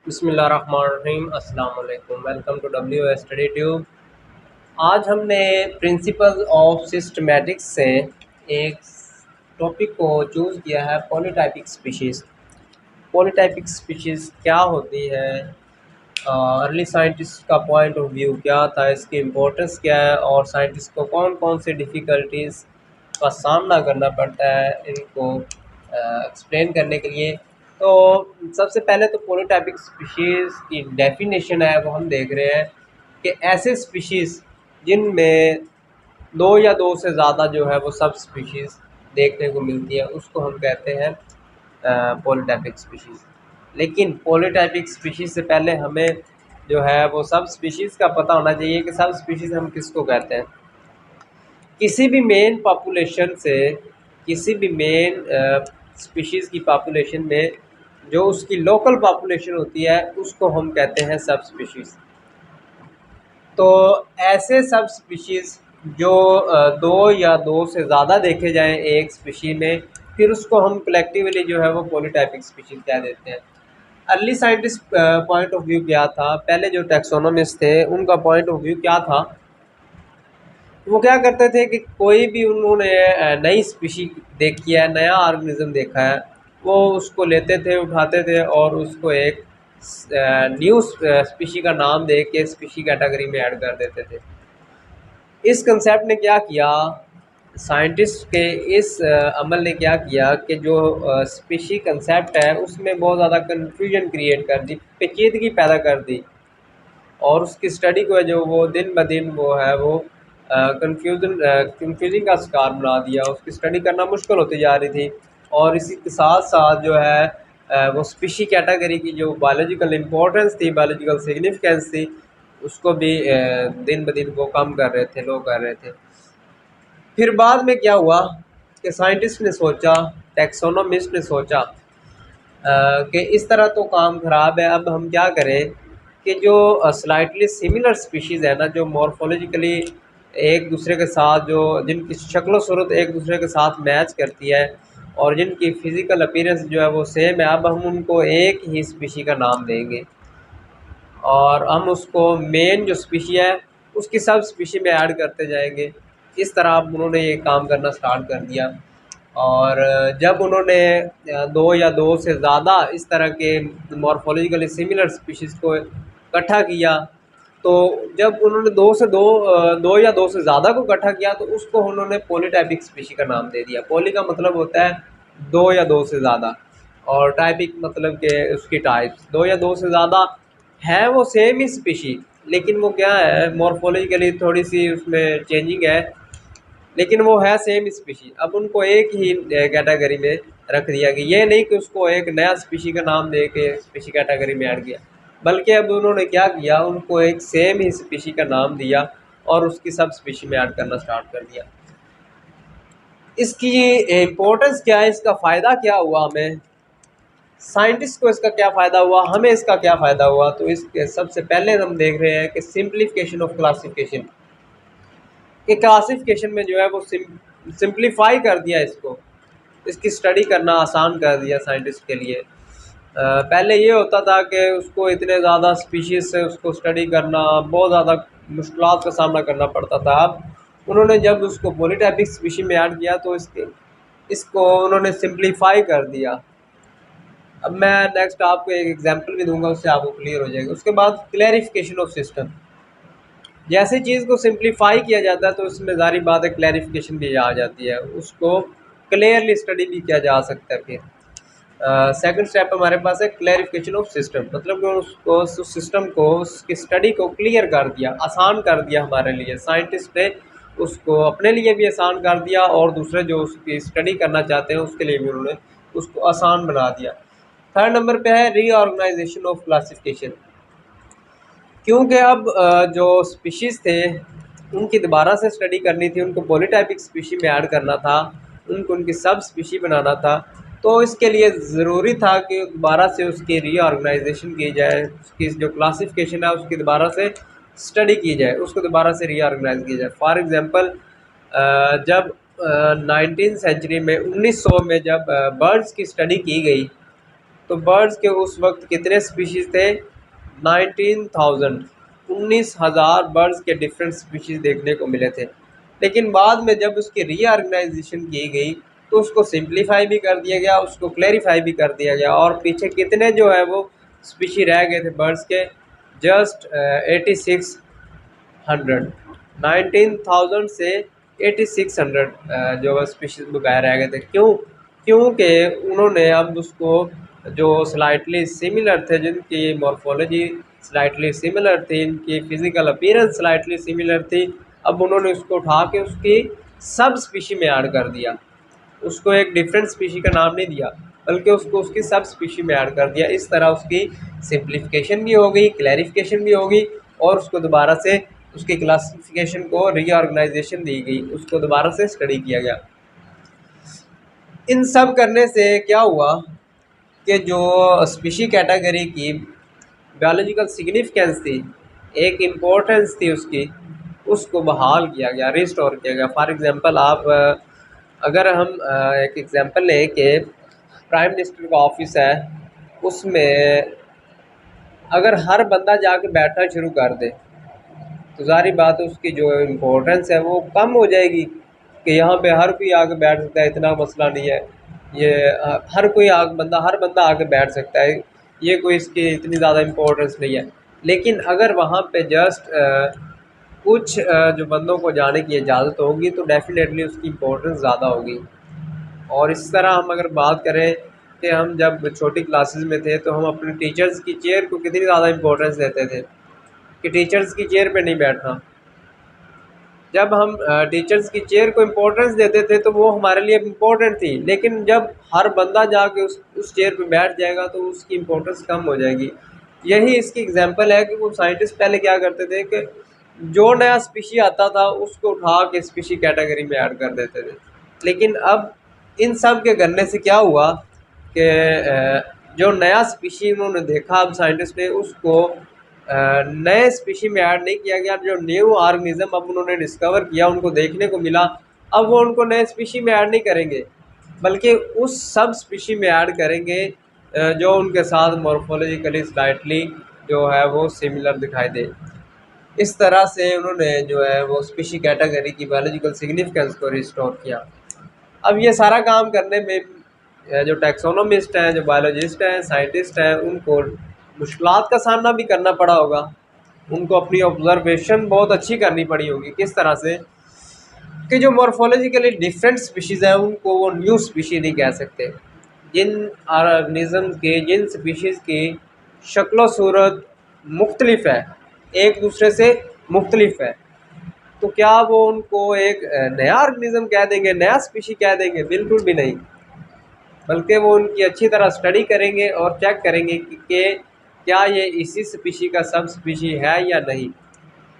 बिस्मिल्लाहिर्रहमानिर्रहीम अस्सलाम वालेकुम। Welcome to study tube. आज हमने प्रिंसिपल्स ऑफ सिस्टमैटिक्स से एक टॉपिक को चूज़ किया है, पॉलीटाइपिक स्पीशीज़। पॉलीटाइपिक स्पीशीज़ क्या होती है, अर्ली साइंटिस्ट का पॉइंट ऑफ व्यू क्या था, इसकी इम्पोर्टेंस क्या है और साइंटिस्ट को कौन कौन से डिफ़िकल्टीज़ का सामना करना पड़ता है इनको एक्सप्लेन करने के लिए। तो सबसे पहले तो पॉलीटाइपिक स्पीशीज़ की डेफिनेशन है वो हम देख रहे हैं कि ऐसे स्पीशीज़ जिनमें दो या दो से ज़्यादा जो है वो सब स्पीशीज़ देखने को मिलती है उसको हम कहते हैं पॉलीटाइपिक स्पीशीज़। लेकिन पॉलीटाइपिक स्पीशीज़ से पहले हमें जो है वो सब स्पीशीज़ का पता होना चाहिए कि सब स्पीशीज़ हम किसको कहते हैं। किसी भी मेन पॉपुलेशन से किसी भी मेन स्पीशीज़ की पॉपुलेशन में जो उसकी लोकल पॉपुलेशन होती है उसको हम कहते हैं सब स्पीशीज़। तो ऐसे सब स्पीशीज़ जो दो या दो से ज़्यादा देखे जाएं एक स्पीशी में, फिर उसको हम कलेक्टिवली जो है वो पॉलीटाइपिक स्पीशीज़ कह देते हैं। Early scientist point of view क्या था, पहले जो टैक्सोनॉमिस्ट थे उनका पॉइंट ऑफ व्यू क्या था, वो क्या करते थे कि कोई भी उन्होंने नई स्पीशी देखी है, नया ऑर्गेनिज्म देखा है, वो उसको लेते थे, उठाते थे और उसको एक न्यू स्पीशी का नाम दे के स्पीशी कैटेगरी में ऐड कर देते थे। इस कंसेप्ट ने क्या किया, साइंटिस्ट के इस अमल ने क्या किया कि जो स्पीशी कंसेप्ट है उसमें बहुत ज़्यादा कन्फ्यूजन क्रिएट कर दी, पेचीदगी पैदा कर दी और उसकी स्टडी को जो वो दिन ब दिन वो है वो कंफ्यूजिंग का शिकार बना दिया। उसकी स्टडी करना मुश्किल होती जा रही थी और इसी के साथ साथ जो है वो स्पीशी कैटेगरी की जो बायोलॉजिकल इम्पोर्टेंस थी, बायोलॉजिकल सिग्निफिकेंस थी, उसको भी दिन ब दिन वो कम कर रहे थे, लोग कर रहे थे। फिर बाद में क्या हुआ कि साइंटिस्ट ने सोचा, टैक्सोनॉमिस्ट ने सोचा कि इस तरह तो काम ख़राब है, अब हम क्या करें कि जो स्लाइटली सिमिलर स्पीशीज़ है ना, जो मॉर्फोलॉजिकली एक दूसरे के साथ जो जिनकी शक्ल सूरत एक दूसरे के साथ मैच करती है और जिनकी फ़िज़िकल अपीयरेंस जो है वो सेम है, अब हम उनको एक ही स्पीशी का नाम देंगे और हम उसको मेन जो स्पीशी है उसकी सब स्पीशी में ऐड करते जाएंगे। इस तरह अब उन्होंने ये काम करना स्टार्ट कर दिया और जब उन्होंने दो या दो से ज़्यादा इस तरह के मॉर्फोलॉजिकली सिमिलर स्पीशीज़ को इकट्ठा किया, तो जब उन्होंने दो या दो से ज़्यादा को इकट्ठा किया तो उसको उन्होंने पॉलीटाइपिक स्पीशी का नाम दे दिया। पॉली का मतलब होता है दो या दो से ज़्यादा और टाइपिक मतलब कि उसकी टाइप्स। दो या दो से ज़्यादा है वो सेम ही स्पीशी, लेकिन वो क्या है मॉर्फोलॉजिकली थोड़ी सी उसमें चेंजिंग है, लेकिन वो है सेम स्पीशी। अब उनको एक ही कैटेगरी में रख दिया कि ये नहीं कि उसको एक नया स्पीशी का नाम दे के स्पीशी कैटेगरी में ऐड किया, बल्कि अब उन्होंने क्या किया, उनको एक सेम ही स्पीशी का नाम दिया और उसकी सब स्पीशी में ऐड करना स्टार्ट कर दिया। इसकी इम्पोर्टेंस क्या है, इसका फ़ायदा क्या हुआ हमें, साइंटिस्ट को इसका क्या फ़ायदा हुआ, हमें इसका क्या फ़ायदा हुआ। तो इसके सबसे पहले हम देख रहे हैं कि सिंप्लीफिकेशन ऑफ क्लासिफिकेशन। कि क्लासिफिकेशन में जो है वो सिंप्लीफाई कर दिया इसको, इसकी स्टडी करना आसान कर दिया साइंटिस्ट के लिए। पहले ये होता था कि उसको इतने ज़्यादा स्पीशीज़ से उसको स्टडी करना बहुत ज़्यादा मुश्किलात का सामना करना पड़ता था। अब उन्होंने जब उसको पॉलीटाइपिक स्पीशी में ऐड किया तो इसको उन्होंने सिंप्लीफाई कर दिया। अब मैं नेक्स्ट आपको एक एग्जांपल भी दूंगा, उससे आपको क्लियर हो जाएगा। उसके बाद क्लैरिफिकेशन ऑफ सिस्टम, जैसे चीज़ को सिंप्लीफाई किया जाता है तो उसमें ज़ाहिर बात है क्लैरिफिकेशन भी आ जाती है, उसको क्लियरली स्टडी भी किया जा सकता है। फिर सेकंड स्टेप हमारे पास है क्लैरिफिकेशन ऑफ सिस्टम, मतलब कि उसको उस सिस्टम को उसकी स्टडी को क्लियर कर दिया, आसान कर दिया हमारे लिए। साइंटिस्ट ने उसको अपने लिए भी आसान कर दिया और दूसरे जो उसकी स्टडी करना चाहते हैं उसके लिए भी उन्होंने उसको आसान बना दिया। थर्ड नंबर पे है रीऑर्गेनाइजेशन ऑफ क्लासिफिकेशन, क्योंकि अब जो स्पीशीज़ थे उनकी दोबारा से स्टडी करनी थी, उनको पॉलीटाइपिक स्पीशी में ऐड करना था, उनको उनकी सब स्पीशी बनाना था, तो इसके लिए ज़रूरी था कि दोबारा से उसकी रीऑर्गेनाइजेशन की जाए, उसकी जो क्लासिफिकेशन है उसकी दोबारा से स्टडी की जाए, उसको दोबारा से रीऑर्गेनाइज किया जाए। फॉर एग्ज़ाम्पल जब 19th सेंचुरी में 1900 में जब बर्ड्स की स्टडी की गई तो बर्ड्स के उस वक्त कितने स्पीशीज़ थे? 19,000, 19,000 बर्ड्स के डिफरेंट स्पीशीज़ देखने को मिले थे। लेकिन बाद में जब उसकी रीऑर्गेनाइजेशन की गई तो उसको सिंप्लीफाई भी कर दिया गया, उसको क्लैरिफाई भी कर दिया गया, और पीछे कितने जो है वो स्पीशी रह गए थे बर्ड्स के? जस्ट 8600, 19,000 से 8600 जो स्पीशीज बकाया रह गए थे। क्यों? क्योंकि उन्होंने अब उसको जो स्लाइटली सिमिलर थे, जिनकी मॉर्फोलॉजी स्लाइटली सिमिलर थी, इनकी फिजिकल अपीयरेंस स्लाइटली सिमिलर थी, अब उन्होंने उसको उठा के उसकी सब स्पीशी में ऐड कर दिया। उसको एक डिफरेंट स्पीशी का नाम नहीं दिया, बल्कि उसको उसकी सब स्पीशी में ऐड कर दिया। इस तरह उसकी सिंप्लीफिकेशन भी हो गई, क्लैरिफिकेशन भी होगी, और उसको दोबारा से उसकी क्लासिफिकेशन को रीऑर्गेनाइजेशन दी गई, उसको दोबारा से स्टडी किया गया। इन सब करने से क्या हुआ कि जो स्पीशी कैटेगरी की बायोलॉजिकल सिग्निफिकेंस थी, एक इम्पोर्टेंस थी उसकी, उसको बहाल किया गया, रिस्टोर किया गया। फॉर एग्ज़ाम्पल आप अगर हम एक एग्ज़ाम्पल लें कि प्राइम मिनिस्टर का ऑफिस है, उसमें अगर हर बंदा जाके बैठना शुरू कर दे तो ज़ाहिर बात है उसकी जो इम्पोर्टेंस है वो कम हो जाएगी, कि यहाँ पे हर कोई आके बैठ सकता है, इतना मसला नहीं है, ये हर कोई हर बंदा आके बैठ सकता है, ये कोई इसकी इतनी ज़्यादा इम्पोर्टेंस नहीं है। लेकिन अगर वहाँ पे जस्ट कुछ जो बंदों को जाने की इजाज़त होगी तो डेफ़िनेटली उसकी इम्पोर्टेंस ज़्यादा होगी। और इस तरह हम अगर बात करें कि हम जब छोटी क्लासेस में थे तो हम अपने टीचर्स की चेयर को कितनी ज़्यादा इम्पोर्टेंस देते थे कि टीचर्स की चेयर पे नहीं बैठना। जब हम टीचर्स की चेयर को इम्पोर्टेंस देते थे तो वो हमारे लिए इम्पोर्टेंट थी, लेकिन जब हर बंदा जाके उस चेयर पे बैठ जाएगा तो उसकी इम्पोर्टेंस कम हो जाएगी। यही इसकी एग्जांपल है कि वो साइंटिस्ट पहले क्या करते थे कि जो नया स्पीशी आता था उसको उठा के स्पीशी कैटेगरी में ऐड कर देते थे। लेकिन अब इन सब के करने से क्या हुआ कि जो नया स्पीशी उन्होंने देखा, अब साइंटिस्ट ने उसको नए स्पीशी में ऐड नहीं किया गया। जो न्यू ऑर्गेनिज्म अब उन्होंने डिस्कवर किया, उनको देखने को मिला, अब वो उनको नए स्पीशी में ऐड नहीं करेंगे, बल्कि उस सब स्पीशी में ऐड करेंगे जो उनके साथ मॉर्फोलॉजिकली स्लाइटली जो है वो सिमिलर दिखाई दे। इस तरह से उन्होंने जो है वो स्पीशी कैटेगरी की बायोलॉजिकल सिग्निफिकेंस को रिस्टोर किया। अब ये सारा काम करने में जो टैक्सोनोमिस्ट हैं, जो बायोलॉजिस्ट हैं, साइंटिस्ट हैं, उनको मुश्किलात का सामना भी करना पड़ा होगा। उनको अपनी ऑब्जर्वेशन बहुत अच्छी करनी पड़ी होगी। किस तरह से कि जो मॉर्फोलॉजिकली डिफरेंट स्पीशीज़ हैं उनको वो न्यू स्पीशी नहीं कह सकते। जिन ऑर्गेनिज्म के, जिन स्पीशीज़ की शक्ल सूरत मुख्तलिफ है, एक दूसरे से मुख्तलिफ है, तो क्या वो उनको एक नया ऑर्गेनिज्म कह देंगे, नया स्पीशी कह देंगे? बिल्कुल भी नहीं, बल्कि वो उनकी अच्छी तरह स्टडी करेंगे और चेक करेंगे कि क्या ये इसी स्पीशी का सब स्पीशी है या नहीं।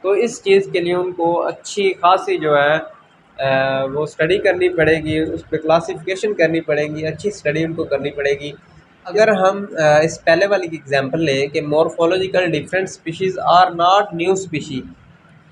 तो इस चीज़ के लिए उनको अच्छी खासी जो है वो स्टडी करनी पड़ेगी, उस पर क्लासिफिकेशन करनी पड़ेगी, अच्छी स्टडी उनको करनी पड़ेगी। अगर हम इस पहले वाली की एग्जांपल लें कि morphological different species are not new species,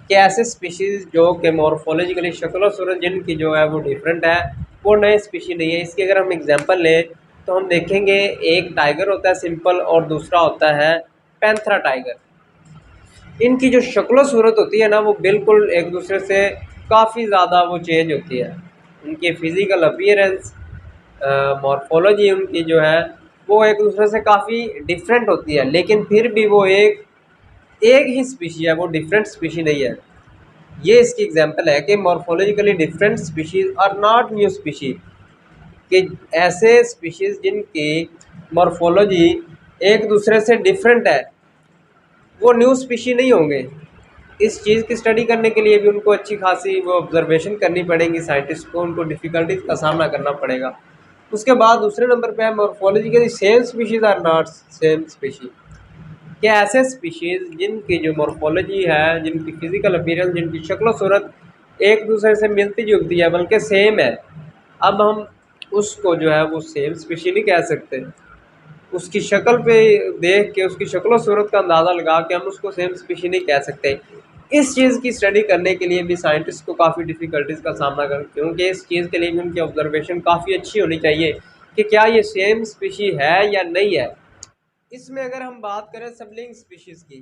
कि ऐसे स्पीशीज़ जो कि मॉर्फोलॉजिकली शक्ल सूरत जिनकी जो है वो डिफरेंट है, वो नए स्पीशी नहीं है। इसकी अगर हम एग्जांपल लें तो हम देखेंगे एक टाइगर होता है सिंपल, और दूसरा होता है पैंथरा टाइगर। इनकी जो शक्ल सूरत होती है ना, वो बिल्कुल एक दूसरे से काफ़ी ज़्यादा वो चेंज होती है। उनकी फ़िज़िकल अपीयरेंस, मॉर्फोलॉजी उनकी जो है वो एक दूसरे से काफ़ी डिफरेंट होती है, लेकिन फिर भी वो एक एक ही स्पीशी है, वो डिफरेंट स्पीशी नहीं है। ये इसकी एग्जांपल है कि morphologically different species are not new species, कि ऐसे स्पीशीज़ जिनकी मॉर्फोलॉजी एक दूसरे से डिफरेंट है वो न्यू स्पीशी नहीं होंगे। इस चीज़ की स्टडी करने के लिए भी उनको अच्छी खासी वो ऑब्जर्वेशन करनी पड़ेगी साइंटिस्ट को, उनको डिफ़िकल्टीज का सामना करना पड़ेगा। उसके बाद दूसरे नंबर पे है morphologically same species are not same species, कि ऐसे स्पीशीज़ जिनकी जो मॉर्फोलॉजी है, जिनकी फ़िज़िकल अपीयरेंस, जिनकी शक्ल सूरत एक दूसरे से मिलती जुलती है, बल्कि सेम है, अब हम उसको जो है वो सेम स्पीशी नहीं कह सकते। उसकी शक्ल पे देख के, उसकी शक्ल सूरत का अंदाज़ा लगा के हम उसको सेम स्पीशी नहीं कह सकते। इस चीज़ की स्टडी करने के लिए भी साइंटिस्ट को काफ़ी डिफ़िकल्टीज़ का सामना कर, क्योंकि इस चीज़ के लिए भी उनकी ऑब्जर्वेशन काफ़ी अच्छी होनी चाहिए कि क्या ये सेम स्पीशी है या नहीं है। इसमें अगर हम बात करें सबलिंग स्पीशीज़ की,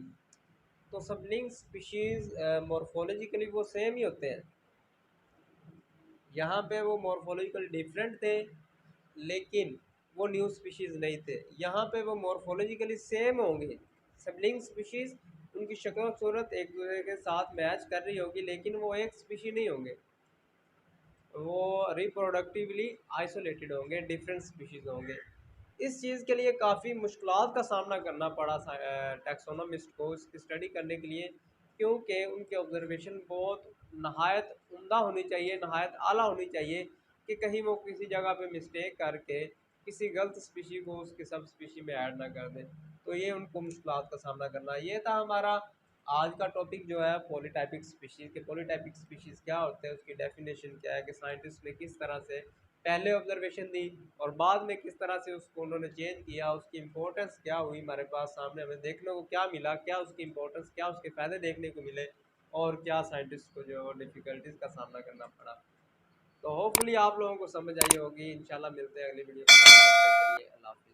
तो सबलिंग स्पीशीज़ मॉर्फोलॉजिकली वो सेम ही होते हैं। यहाँ पे वो मॉर्फोलॉजिकल डिफरेंट थे, लेकिन वो न्यू स्पीशीज़ नहीं थे। यहाँ पे वो मॉर्फोलॉजिकली सेम होंगे। सबलिंग स्पीशीज़ उनकी शक्ल और सूरत एक दूसरे के साथ मैच कर रही होगी, लेकिन वो एक स्पीशी नहीं होंगे, वो रिप्रोडक्टिवली आइसोलेटेड होंगे, डिफरेंट स्पीशीज़ होंगे। इस चीज़ के लिए काफ़ी मुश्किलात का सामना करना पड़ा टैक्सोनोमिस्ट को इसकी स्टडी करने के लिए, क्योंकि उनके ऑब्जर्वेशन बहुत नहायत उम्दा होनी चाहिए, नहायत आला होनी चाहिए, कि कहीं वो किसी जगह पे मिस्टेक करके किसी गलत स्पीशी को उसके सब स्पीशी में ऐड ना कर दें। तो ये उनको मुश्किलात का सामना करना। ये था हमारा आज का टॉपिक जो है पॉलीटाइपिक स्पीशीज़ के। पॉलीटाइपिक स्पीशीज़ क्या होते हैं, उसकी डेफिनेशन क्या है, कि साइंटिस्ट ने किस तरह से पहले ऑब्जर्वेशन दी और बाद में किस तरह से उसको उन्होंने चेंज किया, उसकी इंपॉर्टेंस क्या हुई, हमारे पास सामने हमें देखने को क्या मिला, क्या उसकी इंपॉर्टेंस, क्या उसके फ़ायदे देखने को मिले, और क्या साइंटिस्ट को जो डिफ़िकल्टीज़ का सामना करना पड़ा। तो होपफुली आप लोगों को समझ आई होगी। इंशाल्लाह मिलते हैं अगली वीडियो में, तब तक के लिए अल्लाह हाफ़िज़।